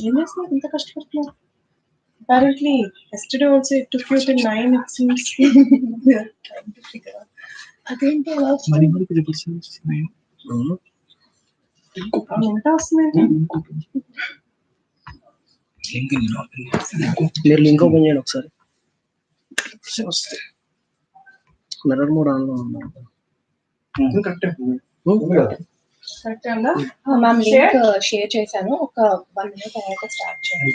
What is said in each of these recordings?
ఏం చేస్తున్నారు ఇంత కష్టపడుతున్నారు? Apparently, yesterday also it took you till 9, it seems. We are trying to figure out. అదేంటి అలా వస్తుంది? ఎంత వస్తుందండి? మీరు లింక్ ఓపెన్ చేయండి ఒకసారి. మిర్రర్ మోడ్ ఆన్లో ఉన్నారు. కరెక్ట్ అందా? మ్యామ్ లింక్ షేర్ చేశాను. ఒక 1 minute తర్వాత స్టార్ట్ చేయండి.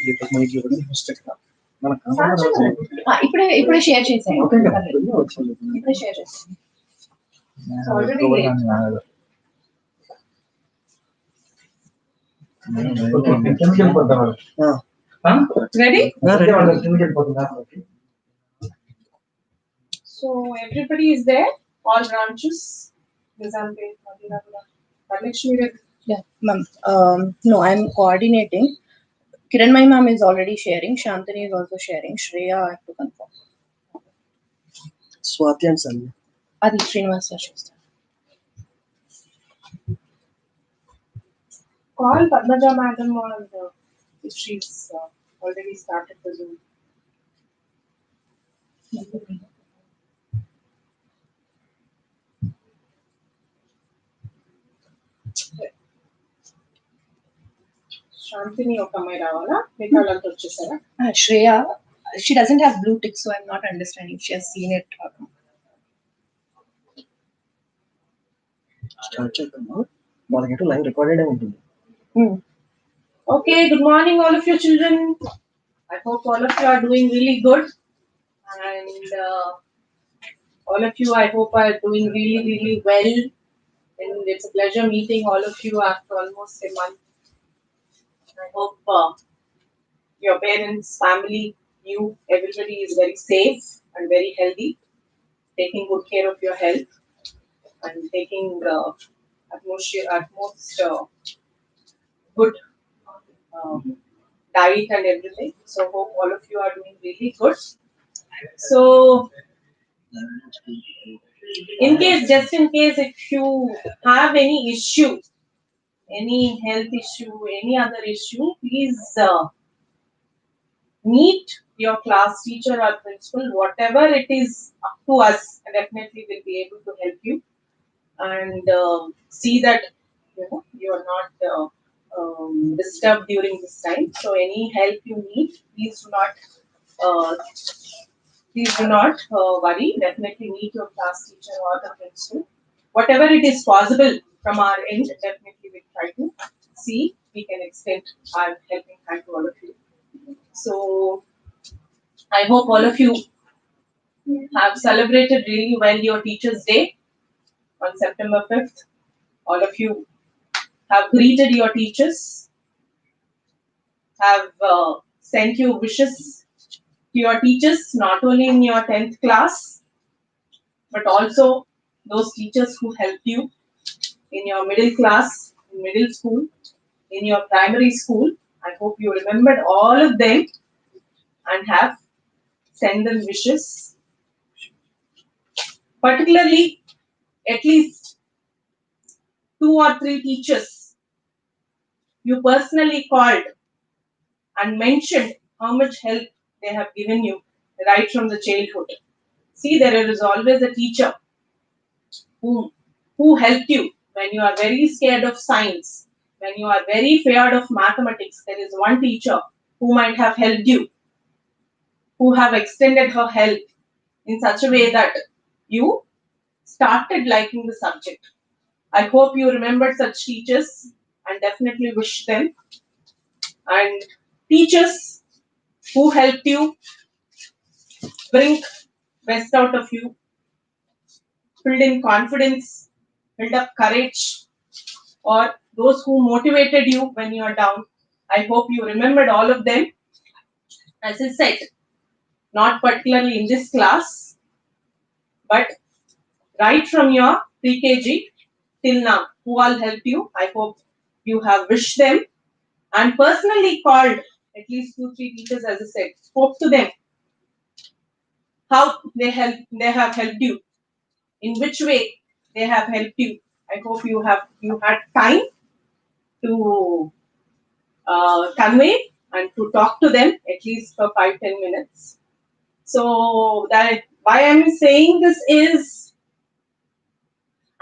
ఇప్పుడే షేర్ చేశాను. ఇప్పుడే షేర్ చేశాను. Ready? Ready. So everybody is there, all branches. Nizampe, Madinapura, Varalakshmi. Yeah, ma'am. No, I'm coordinating. Kiranmay ma'am is already sharing. Shantani is also sharing. Shreya, I have to confirm. Swati and Sanya. Adi Srinivas sir. Call Padmaja madam and if she's already started the Zoom. Shantini ఒక అమ్మాయి రావాలా? మిగతా వాళ్ళంతా వచ్చేసారా? Shreya, she doesn't have blue tick, so I'm not understanding if she has seen it or not. Start చేద్దామా? వాళ్ళకి live recorded ఉంటుంది. Okay, good morning all of you children. I hope all of you are doing really good. And all of you, I hope, are doing really, really well. And it's a pleasure meeting all of you after almost a month. I hope your parents, family, you, everybody is very safe and very healthy, taking good care of your health and taking utmost good diet and everything. So hope all of you are doing really good. So just in case if you have any issue, any health issue, any other issue, please meet your class teacher or principal, whatever it is up to us, definitely will be able to help you and see that you are not disturbed during this time. So any help you need, please do not worry. Definitely meet your class teacher or the principal. Whatever it is possible from our end, definitely we'll try to see we can extend our helping hand to all of you. So I hope all of you have celebrated really well your Teachers' Day on September 5th. All of you have greeted your teachers, have sent you wishes to your teachers, not only in your 10th class, but also those teachers who helped you in your middle class, in middle school, in your primary school. I hope you remembered all of them and have sent them wishes. Particularly, at least 2 or 3 teachers you personally called and mentioned how much help they have given you right from the childhood. See, there is always a teacher who helped you when you are very scared of science, when you are very feared of mathematics. There is one teacher who might have helped you, who have extended her help in such a way that you started liking the subject. I hope you remembered such teachers and definitely wish them. And teachers who helped you bring best out of you, build in confidence, build up courage, or those who motivated you when you are down. I hope you remembered all of them. As I said, not particularly in this class, but right from your pre-KG till now, who all helped you. I hope you have wished them and personally called at least 2-3 teachers, as I said, spoke to them, how they have helped you, in which way they have helped you. I hope you had time to convey and to talk to them at least for 5-10 minutes. So that why I'm saying this is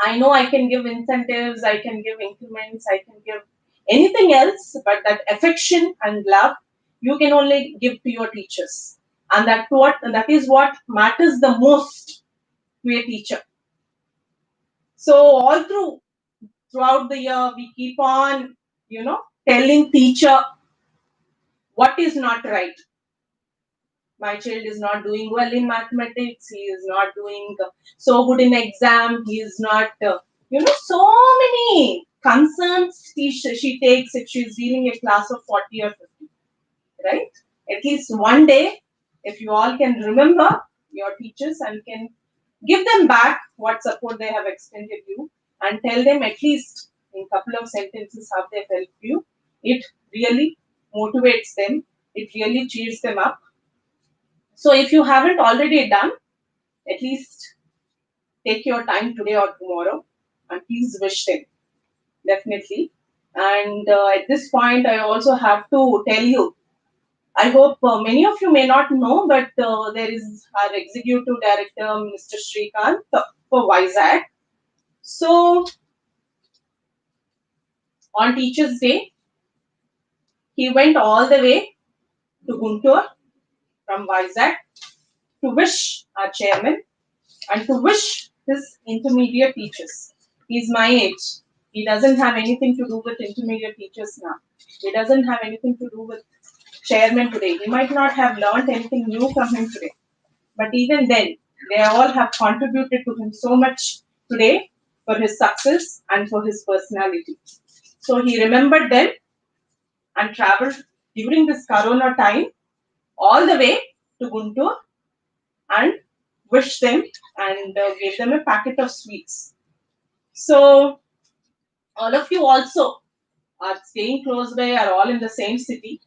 I know I can give incentives, I can give increments, I can give anything else, but that affection and love you can only give to your teachers. And that is what matters the most to a teacher. So all throughout the year we keep on, telling teacher what is not right. My child is not doing well in mathematics, he is not doing so good in exam, he is not so many concerns she takes if she is dealing a class of 40 or 50, right? At least one day, if you all can remember your teachers and can give them back what support they have extended you and tell them at least in couple of sentences how they've helped you, it really motivates them, it really cheers them up. So if you haven't already done, at least take your time today or tomorrow and please wish them, definitely. And at this point, I also have to tell you, I hope many of you may not know, but there is our executive director, Mr. Srikanth, for Vizag. So on Teachers' Day, he went all the way to Guntur from Vizag to wish our chairman and to wish his intermediate teachers. He's my age. He doesn't have anything to do with intermediate teachers now. He doesn't have anything to do with chairman today. He might not have learned anything new from him today. But even then, they all have contributed to him so much today for his success and for his personality. So he remembered them and traveled during this Corona time all the way to Guntur and wished them and gave them a packet of sweets. So all of you also are staying close by, are all in the same city.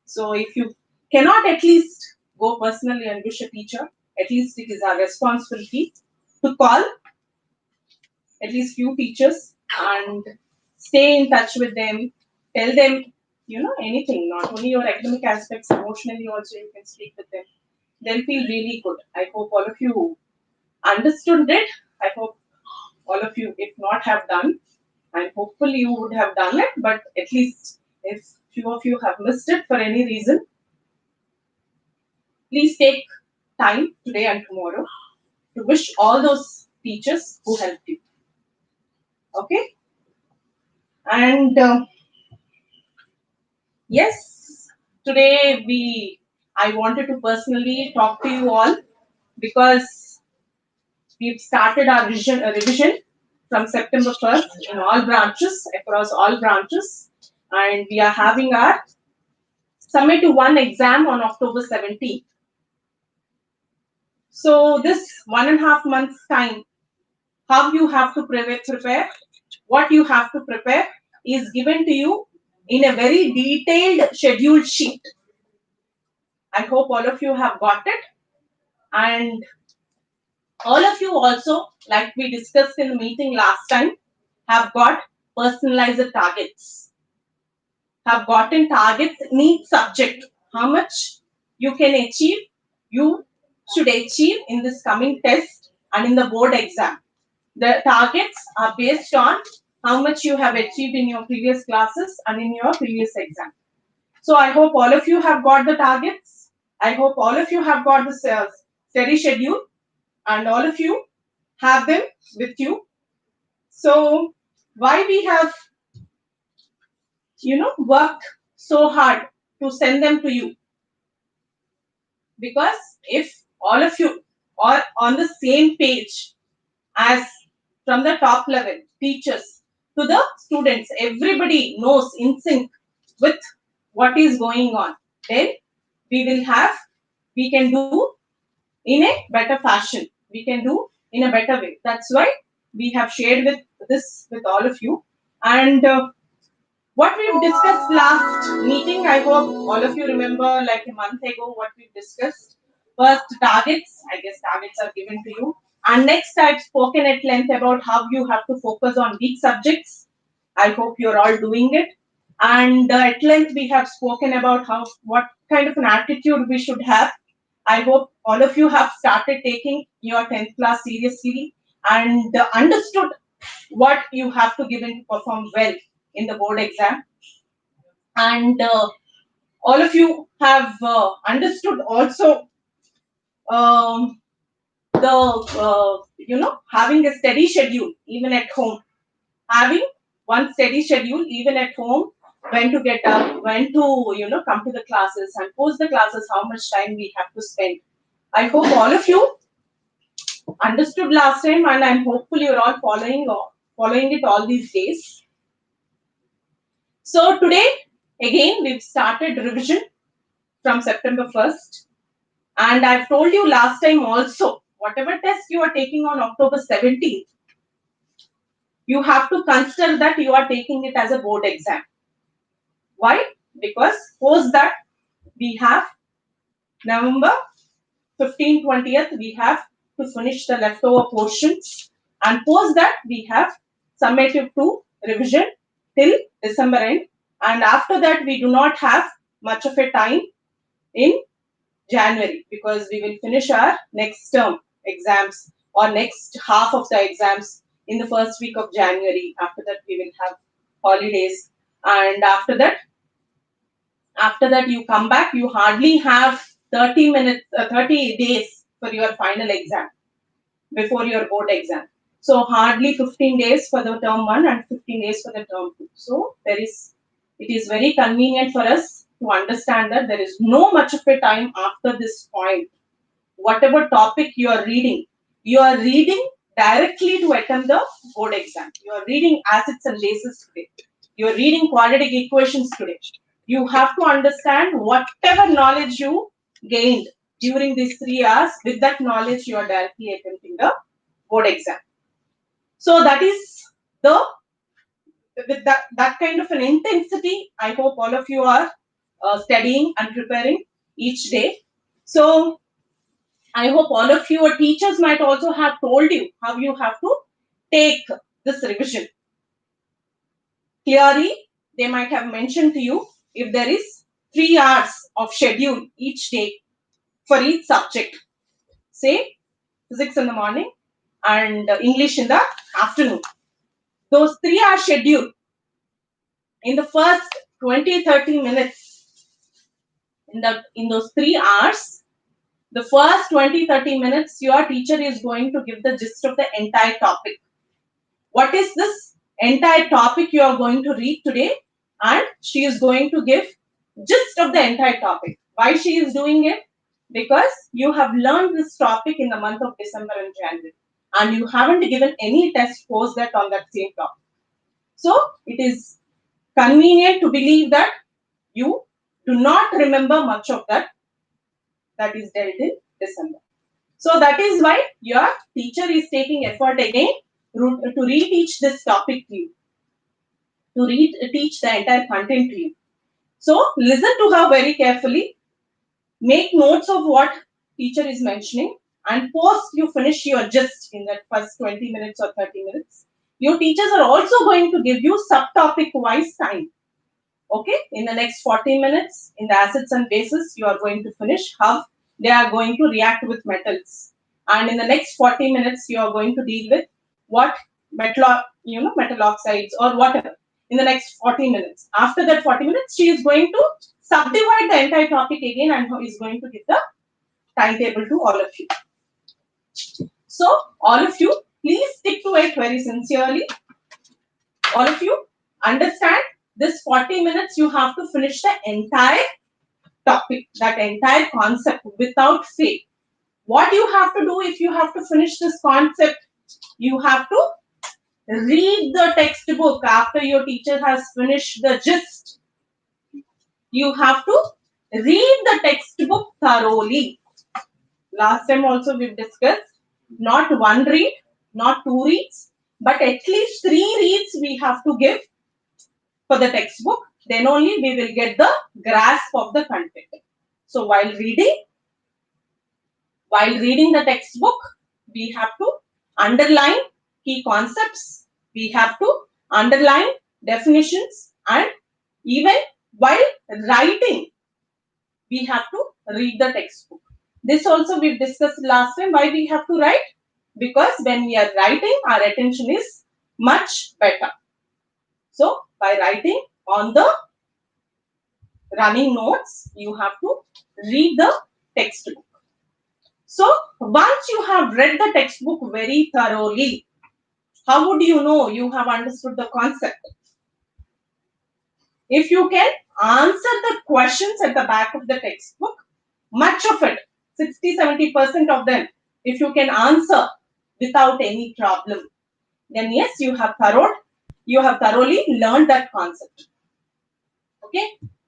So if you cannot at least go personally and wish a teacher, at least it is our responsibility to call at least few teachers and stay in touch with them, tell them, anything, not only your academic aspects, emotionally also you can speak with them. They'll feel really good. I hope all of you understood it. I hope all of you, if not have done, and hopefully you would have done it, but at least if few of you have missed it for any reason, please take time today and tomorrow to wish all those teachers who helped you. Okay? And yes, today I wanted to personally talk to you all because we've started our revision from September 1st in all branches, across all branches, and we are having our submit to one exam on October 17th. So this 1.5 months time, how you have to prepare, what you have to prepare is given to you in a very detailed schedule sheet. I hope all of you have got it, and all of you also, like we discussed in the meeting last time, have got personalized targets, have gotten targets in each subject. How much you can achieve, you should achieve in this coming test and in the board exam. The targets are based on how much you have achieved in your previous classes and in your previous exam. So I hope all of you have got the targets. I hope all of you have got the study schedule and all of you have them with you. So why we have worked so hard to send them to you, because if all of you are on the same page as from the top level teachers to the students, everybody knows in sync with what is going on, then we will have we can do in a better fashion, we can do in a better way. That's why we have shared with this with all of you. And what we've discussed last meeting, I hope all of you remember, like a month ago, what we've discussed. First, targets. I guess targets are given to you. And next, I've spoken at length about how you have to focus on weak subjects. I hope you're all doing it. And at length we have spoken about how what kind of an attitude we should have. I hope all of you have started taking your 10th class seriously and understood what you have to give in to perform well in the board exam. And all of you have understood also um, the having a steady schedule even at home, having one steady schedule even at home, when to get up, when to come to the classes, and post the classes, how much time we have to spend. I hope all of you understood last time, and I'm hopeful you're all following it all these days. So today again we've started revision from September 1st, and I've told you last time also, whatever test you are taking on October 17th, you have to consider that you are taking it as a board exam. Why? Because post that we have November 15th, 20th, we have to finish the leftover portions, and post that we have summative 2 revision till December end, and after that we do not have much of a time in January, because we will finish our next term exams or next half of the exams in the first week of January. After that we will have holidays, and after that you come back, you hardly have 30 minutes, 30 days for your final exam before your board exam. So hardly 15 days for the term 1 and 15 days for the term 2. So it is very convenient for us to understand that there is no much of a time after this point. Whatever topic you are reading directly to attempt the board exam. You are reading acids and bases today. You are reading quadratic equations today. You have to understand whatever knowledge you gained during these 3 hours. With that knowledge, you are directly attempting the board exam. So that is the with that kind of an intensity. I hope all of you are studying and preparing each day. So I hope all of your teachers might also have told you how you have to take this revision. Clearly, they might have mentioned to you if there is 3 hours of schedule each day for each subject. Say physics in the morning and English in the afternoon. Those 3 hour schedule, in the first 20-30 minutes, in those 3 hours, the first 20-30 minutes, your teacher is going to give the gist of the entire topic. What is this entire topic you are going to read today? And she is going to give gist of the entire topic. Why she is doing it? Because you have learned this topic in the month of December and January, and you haven't given any test post that on that same topic. So it is convenient to believe that you do not remember much of that is dealt in December. So that is why your teacher is taking effort again to reteach this topic to you, to teach the entire content to you. So listen to her very carefully, make notes of what teacher is mentioning, and post you finish your gist in that first 20 minutes or 30 minutes. Your teachers are also going to give you subtopic wise time. Okay, in the next 40 minutes, in the acids and bases, you are going to finish how they are going to react with metals. And in the next 40 minutes, you are going to deal with what metal oxides or whatever in the next 40 minutes. After that 40 minutes, she is going to subdivide the entire topic again and is going to give the timetable to all of you. So, all of you, please stick to it very sincerely. All of you understand this 40 minutes, you have to finish the entire topic, that entire concept without fail. What you have to do if you have to finish this concept, you have to read the textbook after your teacher has finished the gist. You have to read the textbook thoroughly. Last time also we've discussed, not one read, not two reads, but at least 3 reads we have to give for the textbook. Then only we will get the grasp of the content. So while reading the textbook, we have to underline key concepts, we have to underline definitions, and Even while writing, we have to read the textbook. This also we've discussed last time, why we have to write, because when we are writing, our attention is much better. So by writing on the running notes, you have to read the textbook. So once you have read the textbook very thoroughly, how would you know you have understood the concept? If you can answer the questions at the back of the textbook, much of it, 60-70% of them, if you can answer without any problem, then yes, you have thoroughly learned that concept. Okay,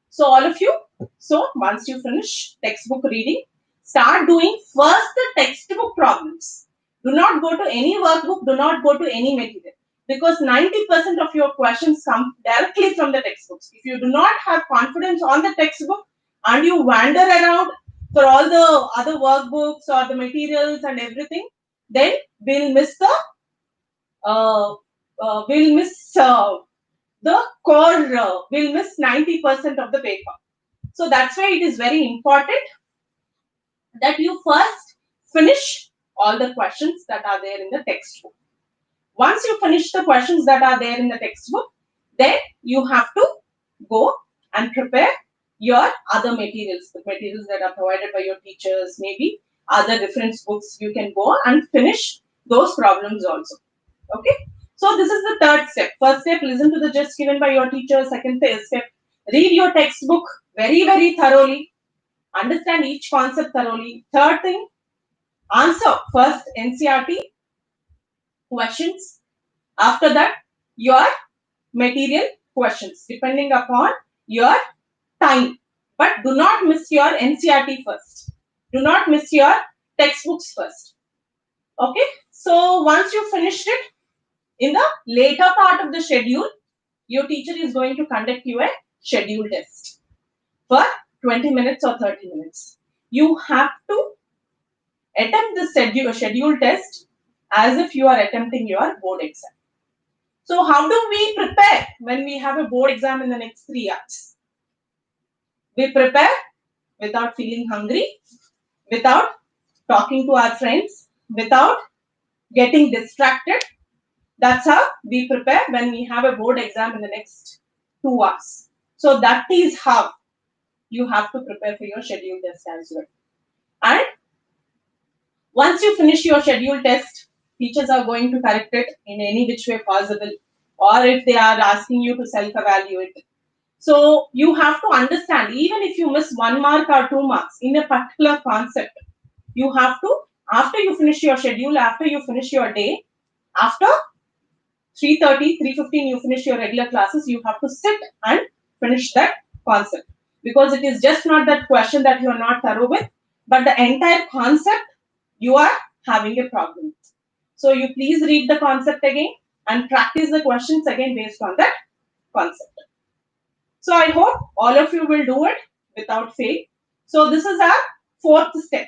so all of you, so once you finish textbook reading, start doing first the textbook problems. Do not go to any workbook, do not go to any material, because 90% of your questions come directly from the textbooks. If you do not have confidence on the textbook and you wander around for all the other workbooks or the materials and everything, then we'll miss the uh, we'll miss the core, we'll miss 90% of the paper. So that's why it is very important that you first finish all the questions that are there in the textbook. Once you finish the questions that are there in the textbook, then you have to go and prepare your other materials, the materials that are provided by your teachers, maybe other reference books. You can go and finish those problems also. Okay. So this is the third step. First step, listen to the gist given by your teacher. Second step, read your textbook very thoroughly. Understand each concept thoroughly. Third thing, answer first NCRT questions. After that, your material questions, depending upon your time. But do not miss your NCRT first. Do not miss your textbooks first. Okay. So once you finished it, in the later part of the schedule, your teacher is going to conduct you a schedule test for 20 minutes or 30 minutes. You have to attempt the schedule test as if you are attempting your board exam. So how do we prepare when we have a board exam in the next 3 hours? We prepare without feeling hungry, without talking to our friends, without getting distracted. That's how we prepare when we have a board exam in the next 2 hours. So that is how you have to prepare for your schedule test as well. And once you finish your schedule test, teachers are going to correct it in any which way possible, or if they are asking you to self-evaluate. So you have to understand, even if you miss 1 mark or 2 marks in a particular concept, you have to, after you finish your schedule, after you finish your day, after 3:30, 3:15, you finish your regular classes, you have to sit and finish that concept. Because it is just not that question that you are not thorough with, but the entire concept you are having a problem with. So you please read the concept again and practice the questions again based on that concept. So I hope all of you will do it without fail. So this is our fourth step,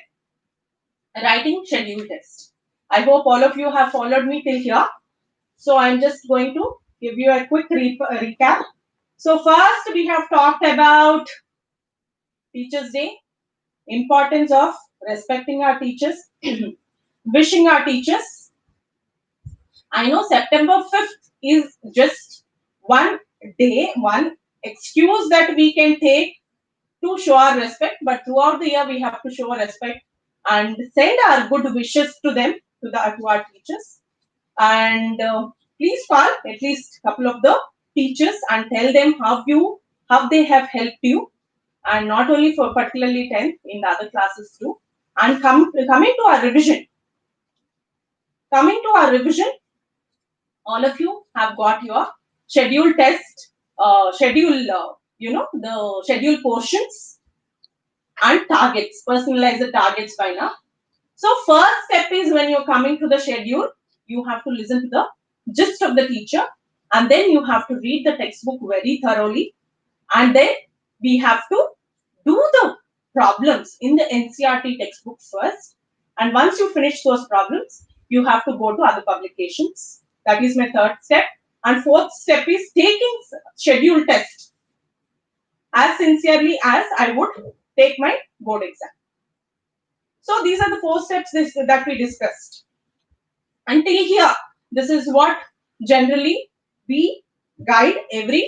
writing schedule test. I hope all of you have followed me till here. So I'm just going to give you a quick recap. So first we have talked about Teachers Day, importance of respecting our teachers, wishing our teachers. I know September 5th is just one day, one excuse that we can take to show our respect, but throughout the year we have to show our respect and send our good wishes to them, to our teachers. And please call at least a couple of the teachers and tell them how they have helped you, and not only for particularly 10th, in the other classes too. And coming to our revision, all of you have got your schedule test, schedule, the schedule portions and targets, personalize the targets by now. So first step is, when you're coming to the schedule, you have to listen to the gist of the teacher, and then you have to read the textbook very thoroughly, and then we have to do the problems in the NCRT textbook first. And once you finish those problems, you have to go to other publications. That is my third step. And fourth step is taking schedule test. as sincerely as I would take my board exam. So these are the 4 steps that we discussed. Until here, this is what generally we guide every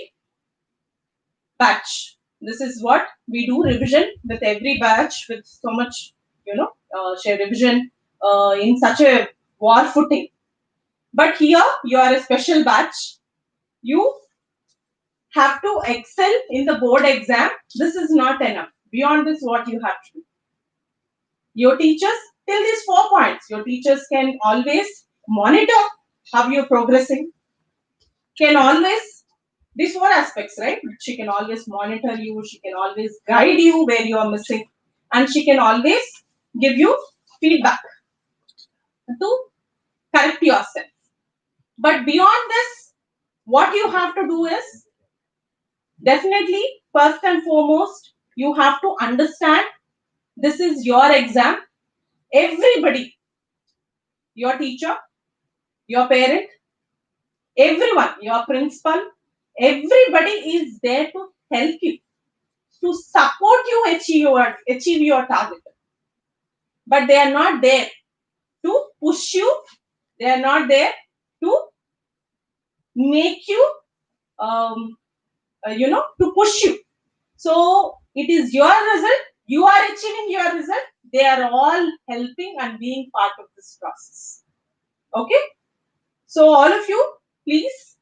batch. This is what we do revision with every batch with so much, share revision in such a war footing. But here you are a special batch. You have to excel in the board exam. This is not enough. Beyond this, what you have to do? Your teachers, till these 4 points, your teachers can always monitor how you're progressing, can always, these 4 aspects, right? She can always monitor you, she can always guide you where you are missing, and she can always give you feedback to correct yourself. But beyond this, what you have to do is definitely, first and foremost, you have to understand this is your exam. Everybody, your teacher, your parent, everyone, your principal, everybody is there to help you, to support you achieve your target. But they are not there to push you. They are not there to make you, to push you. So it is your result. You are achieving your result. They are all helping and being part of this process. Okay. So all of you, please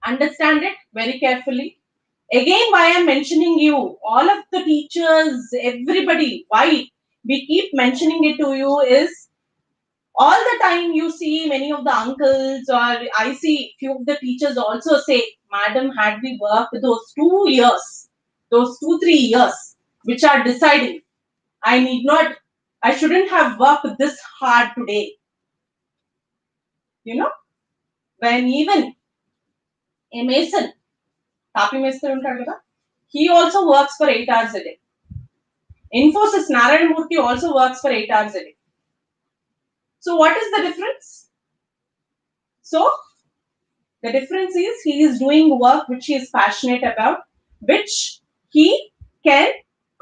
understand it very carefully. Again, why I'm mentioning you, all of the teachers, everybody, why we keep mentioning it to you is all the time you see many of the uncles, or I see few of the teachers also say, Madam, had we worked those 2 years, those 2, 3 years, which are deciding, I shouldn't have worked this hard today. You know, when even a mason, Tapi Mason ఉంటాడు కదా, he also works for 8 hours a day. Infosys Narayan Murthy also works for 8 hours a day. So what is the difference? So the difference is he is doing work which he is passionate about, which he can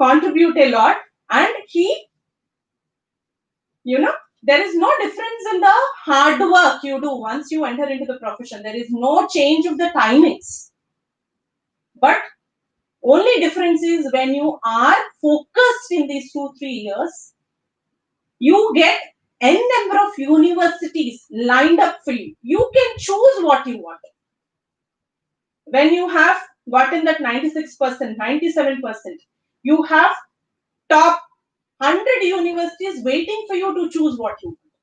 contribute a lot, and he, there is no difference in the hard work you do once you enter into the profession. There is no change of the timings. But only difference is when you are focused in these 2, 3 years, you get n number of universities lined up for you. You can choose what you want. When you have gotten that 96%, 97%, you have top 100 universities waiting for you to choose what you want.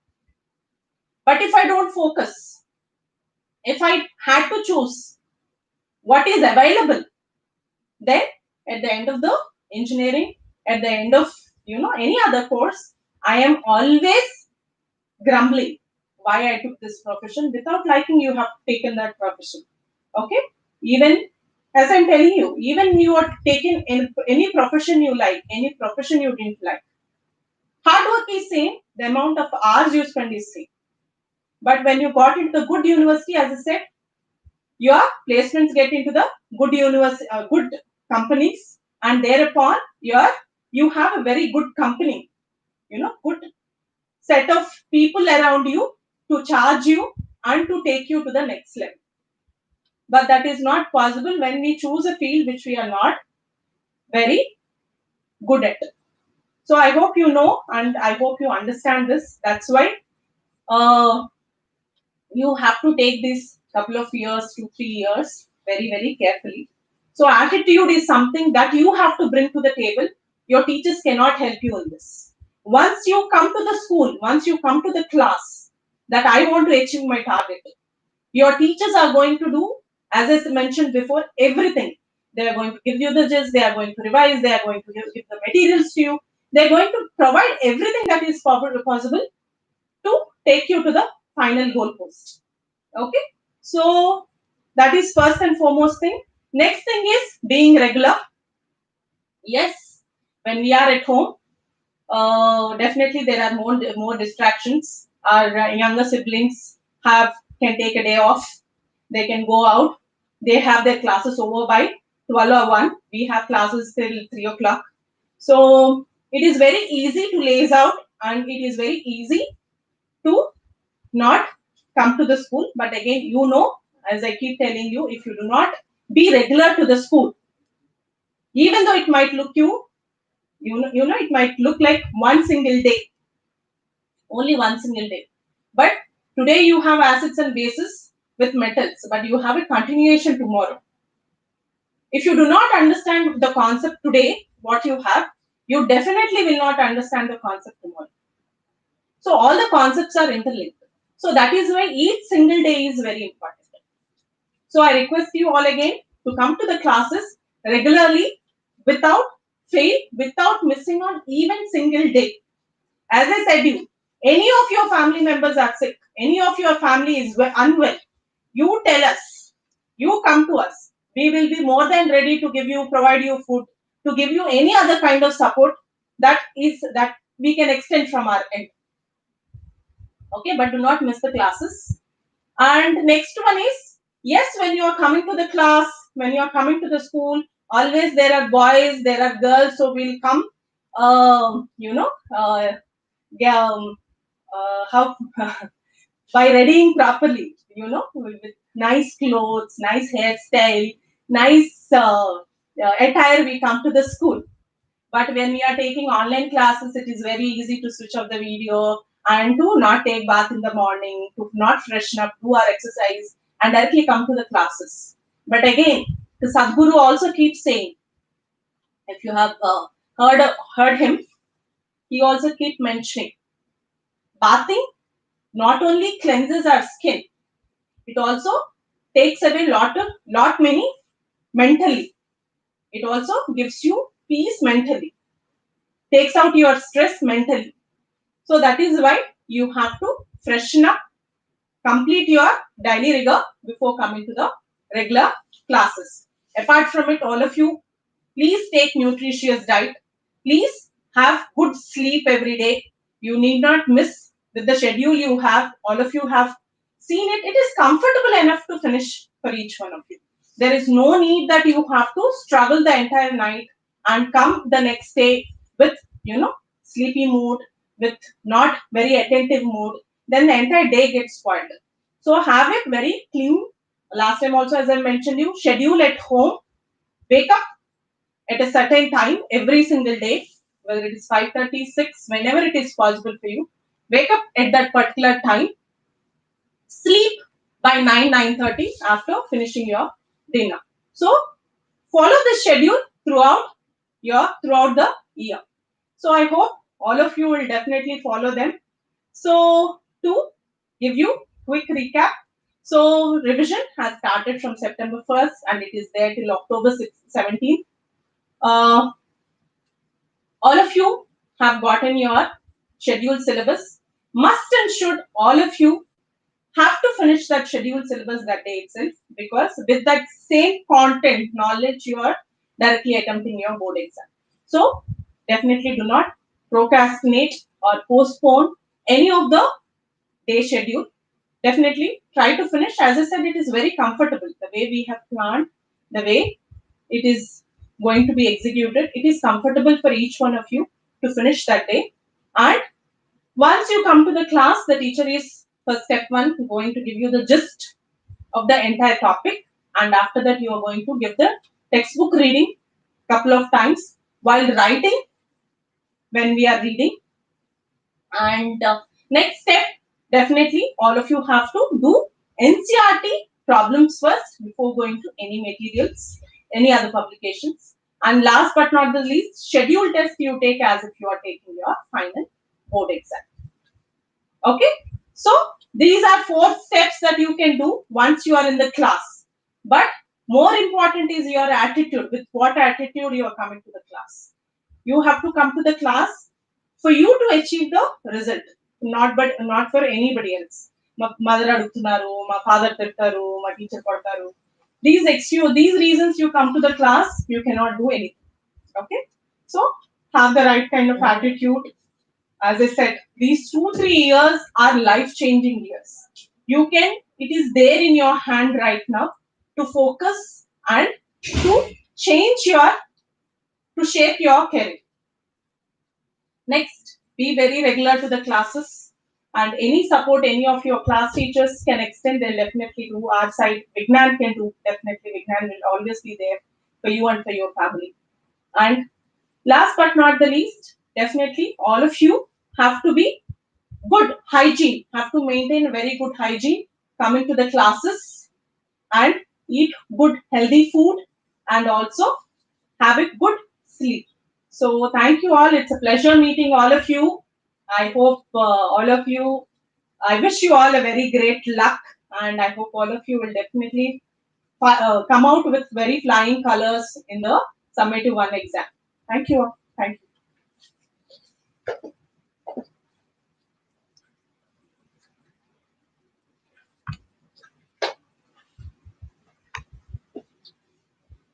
But if I don't focus, if I had to choose what is available, then at the end of the engineering, at the end of any other course, I am always grumbling why I took this profession. Without liking, you have taken that profession. Okay? Even as I'm telling you, even you are taking any profession you like, any profession you didn't like, hard work is same, the amount of hours you spend is same. But when you got into the good university, as I said, your placements get into the good university, good companies, and thereupon you have a very good company, good set of people around you to charge you and to take you to the next level. But that is not possible when we choose a field which we are not very good at. So I hope you know, and I hope you understand this. That's why you have to take this couple of years, 2, 3 years, very, very carefully. So attitude is something that you have to bring to the table. Your teachers cannot help you in this. Once you come to the school, once you come to the class, that I want to achieve my target, your teachers are going to do, as I mentioned before, everything. They are going to give you the gist, they are going to revise, they are going to give the materials to you. They are going to provide everything that is possible to take you to the final goal post. Okay, so that is first and foremost thing. Next thing is being regular. Yes, when we are at home, definitely there are more distractions. Our younger siblings can take a day off. They can go out. They have their classes over by 12 or 1. We have classes till 3 o'clock. So it is very easy to laze out and it is very easy to not come to the school. But again, you know, as I keep telling you, if you do not be regular to the school, even though it might look you know, it might look like one single day, only one single day. But today you have acids and bases with metals, but you have a continuation tomorrow. If you do not understand the concept today, what you have, you definitely will not understand the concept tomorrow. So all the concepts are interlinked. So that is why each single day is very important. So I request you all again to come to the classes regularly without fail, without missing on even single day. As I said you, any of your family members are sick, any of your family is unwell, you tell us, you come to us. We will be more than ready to give you, provide you food, to give you any other kind of support that we can extend from our end. Okay, but do not miss the classes. And next one is, yes, when you are coming to the class, when you are coming to the school, always there are boys, there are girls, so we'll come, you know, yeah, how by readying properly, you know, with nice clothes, nice hairstyle, nice attire, we come to the school. But when we are taking online classes, it is very easy to switch off the video and to not take bath in the morning, to not freshen up, do our exercise, and directly come to the classes. But again, the Sadhguru also keeps saying, if you have heard him, he also keep mentioning, bathing not only cleanses our skin, it also takes away lot many mentally. It also gives you peace mentally, takes out your stress mentally. So that is why you have to freshen up, complete your daily rigor before coming to the regular classes. Apart from it, all of you, please take nutritious diet. Please have good sleep every day. You need not miss with the schedule you have. All of you have seen it. It is comfortable enough to finish for each one of you. There is no need that you have to struggle the entire night and come the next day with, you know, sleepy mood, with not very attentive mood. Then the entire day gets spoiled. So have it very clean. Last time also, as I mentioned you, schedule at home. Wake up at a certain time every single day, whether it is 5:36, whenever it is possible for you. Wake up at that particular time. Sleep by 9:30 after finishing your dinner. So follow the schedule throughout the year. So I hope all of you will definitely follow them. So to give you quick recap, so revision has started from September 1st and it is there till October 17th. Uh, all of you have gotten your scheduled syllabus. Must and should all of you have to finish that scheduled syllabus that day itself, because with that same content knowledge you are directly attempting your board exam. So definitely do not procrastinate or postpone any of the day schedule. Definitely try to finish. As I said, it is very comfortable. The way we have planned, the way it is going to be executed, it is comfortable for each one of you to finish that day. And once you come to the class, the teacher is for step one going to give you the gist of the entire topic, and after that you are going to give the textbook reading couple of times while writing when we are reading. And next step, definitely all of you have to do NCRT problems first before going to any materials, any other publications. And last but not the least, schedule test you take as if you are taking your final board exam. Okay, so these are four steps that you can do once you are in the class. But more important is your attitude. With what attitude you are coming to the class? You have to come to the class for you to achieve the result, not for anybody else. మా mother అడుగుతున్నారు, మా father తిడతారు, మా teacher కొడతారు. These reasons you come to the class, you cannot do anything. Okay, so have the right kind of attitude. As I said, these 2-3 years are life changing years. It is there in your hand right now to focus and to to shape your career. Next, be very regular to the classes, and any support any of your class teachers can extend, they'll definitely do. Our side, Vignan can do, definitely. Vignan will always be there for you and for your family. And last but not the least, definitely all of you have to be good hygiene, have to maintain very good hygiene coming to the classes and eat good healthy food and also have a good sleep. So thank you all. It's a pleasure meeting all of you. I hope all of you, I wish you all a very great luck, and I hope all of you will definitely come out with very flying colors in the summative one exam. Thank you all. Thank you.